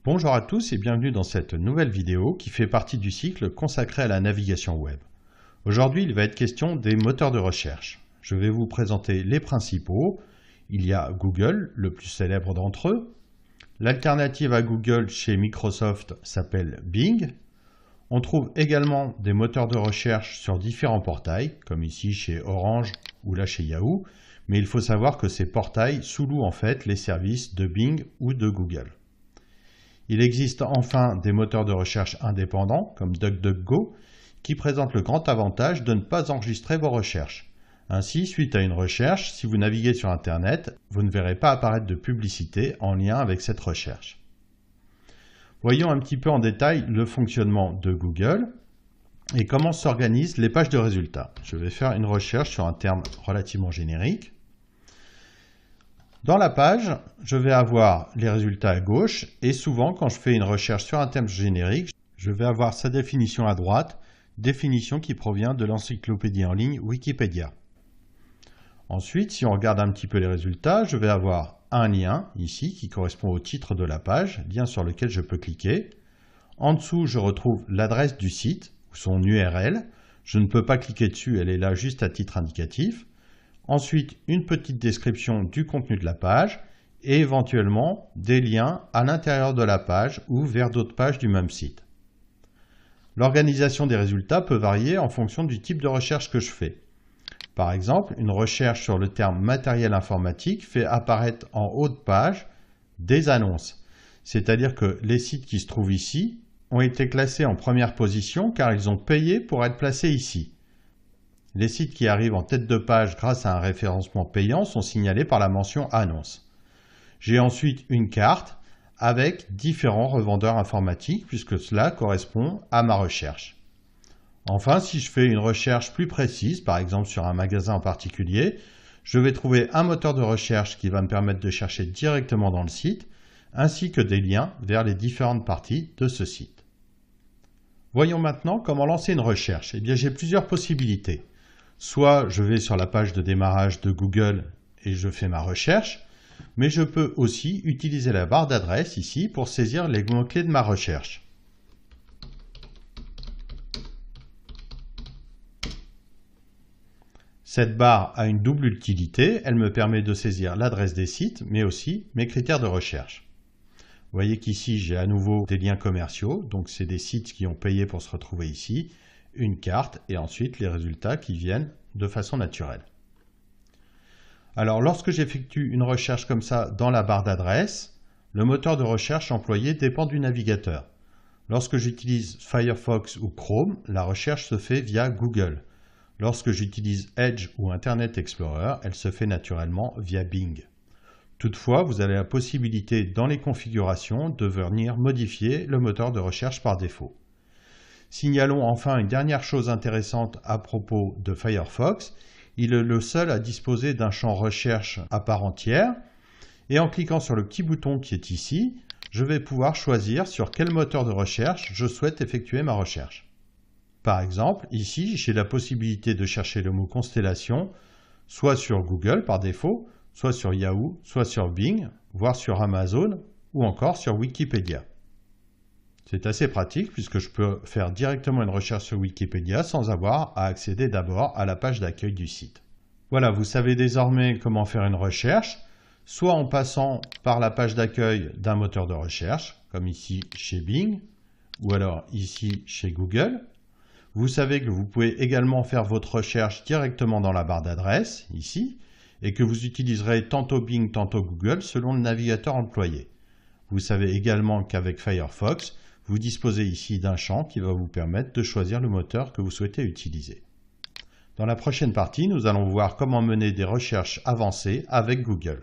Bonjour à tous et bienvenue dans cette nouvelle vidéo qui fait partie du cycle consacré à la navigation web. Aujourd'hui, il va être question des moteurs de recherche. Je vais vous présenter les principaux. Il y a Google, le plus célèbre d'entre eux. L'alternative à Google chez Microsoft s'appelle Bing. On trouve également des moteurs de recherche sur différents portails, comme ici chez Orange ou là chez Yahoo, mais il faut savoir que ces portails sous-louent en fait les services de Bing ou de Google. Il existe enfin des moteurs de recherche indépendants, comme DuckDuckGo, qui présentent le grand avantage de ne pas enregistrer vos recherches. Ainsi, suite à une recherche, si vous naviguez sur Internet, vous ne verrez pas apparaître de publicité en lien avec cette recherche. Voyons un petit peu en détail le fonctionnement de Google et comment s'organisent les pages de résultats. Je vais faire une recherche sur un terme relativement générique. Dans la page, je vais avoir les résultats à gauche et souvent quand je fais une recherche sur un terme générique, je vais avoir sa définition à droite, définition qui provient de l'encyclopédie en ligne Wikipédia. Ensuite, si on regarde un petit peu les résultats, je vais avoir un lien ici qui correspond au titre de la page, lien sur lequel je peux cliquer. En dessous, je retrouve l'adresse du site ou son URL. Je ne peux pas cliquer dessus, elle est là juste à titre indicatif. Ensuite, une petite description du contenu de la page et éventuellement des liens à l'intérieur de la page ou vers d'autres pages du même site. L'organisation des résultats peut varier en fonction du type de recherche que je fais. Par exemple, une recherche sur le terme matériel informatique fait apparaître en haut de page des annonces. C'est-à-dire que les sites qui se trouvent ici ont été classés en première position car ils ont payé pour être placés ici. Les sites qui arrivent en tête de page grâce à un référencement payant sont signalés par la mention annonce. J'ai ensuite une carte avec différents revendeurs informatiques puisque cela correspond à ma recherche. Enfin, si je fais une recherche plus précise, par exemple sur un magasin en particulier, je vais trouver un moteur de recherche qui va me permettre de chercher directement dans le site, ainsi que des liens vers les différentes parties de ce site. Voyons maintenant comment lancer une recherche. Eh bien, j'ai plusieurs possibilités. Soit je vais sur la page de démarrage de Google et je fais ma recherche, mais je peux aussi utiliser la barre d'adresse ici pour saisir les mots-clés de ma recherche. Cette barre a une double utilité, elle me permet de saisir l'adresse des sites, mais aussi mes critères de recherche. Vous voyez qu'ici j'ai à nouveau des liens commerciaux, donc c'est des sites qui ont payé pour se retrouver ici, une carte et ensuite les résultats qui viennent de façon naturelle. Alors lorsque j'effectue une recherche comme ça dans la barre d'adresse, le moteur de recherche employé dépend du navigateur. Lorsque j'utilise Firefox ou Chrome, la recherche se fait via Google. Lorsque j'utilise Edge ou Internet Explorer, elle se fait naturellement via Bing. Toutefois, vous avez la possibilité dans les configurations de venir modifier le moteur de recherche par défaut. Signalons enfin une dernière chose intéressante à propos de Firefox. Il est le seul à disposer d'un champ recherche à part entière. Et en cliquant sur le petit bouton qui est ici, je vais pouvoir choisir sur quel moteur de recherche je souhaite effectuer ma recherche. Par exemple, ici, j'ai la possibilité de chercher le mot constellation, soit sur Google par défaut, soit sur Yahoo, soit sur Bing, voire sur Amazon, ou encore sur Wikipédia. C'est assez pratique puisque je peux faire directement une recherche sur Wikipédia sans avoir à accéder d'abord à la page d'accueil du site. Voilà, vous savez désormais comment faire une recherche, soit en passant par la page d'accueil d'un moteur de recherche, comme ici chez Bing, ou alors ici chez Google. Vous savez que vous pouvez également faire votre recherche directement dans la barre d'adresse, ici, et que vous utiliserez tantôt Bing, tantôt Google selon le navigateur employé. Vous savez également qu'avec Firefox, vous disposez ici d'un champ qui va vous permettre de choisir le moteur que vous souhaitez utiliser. Dans la prochaine partie, nous allons voir comment mener des recherches avancées avec Google.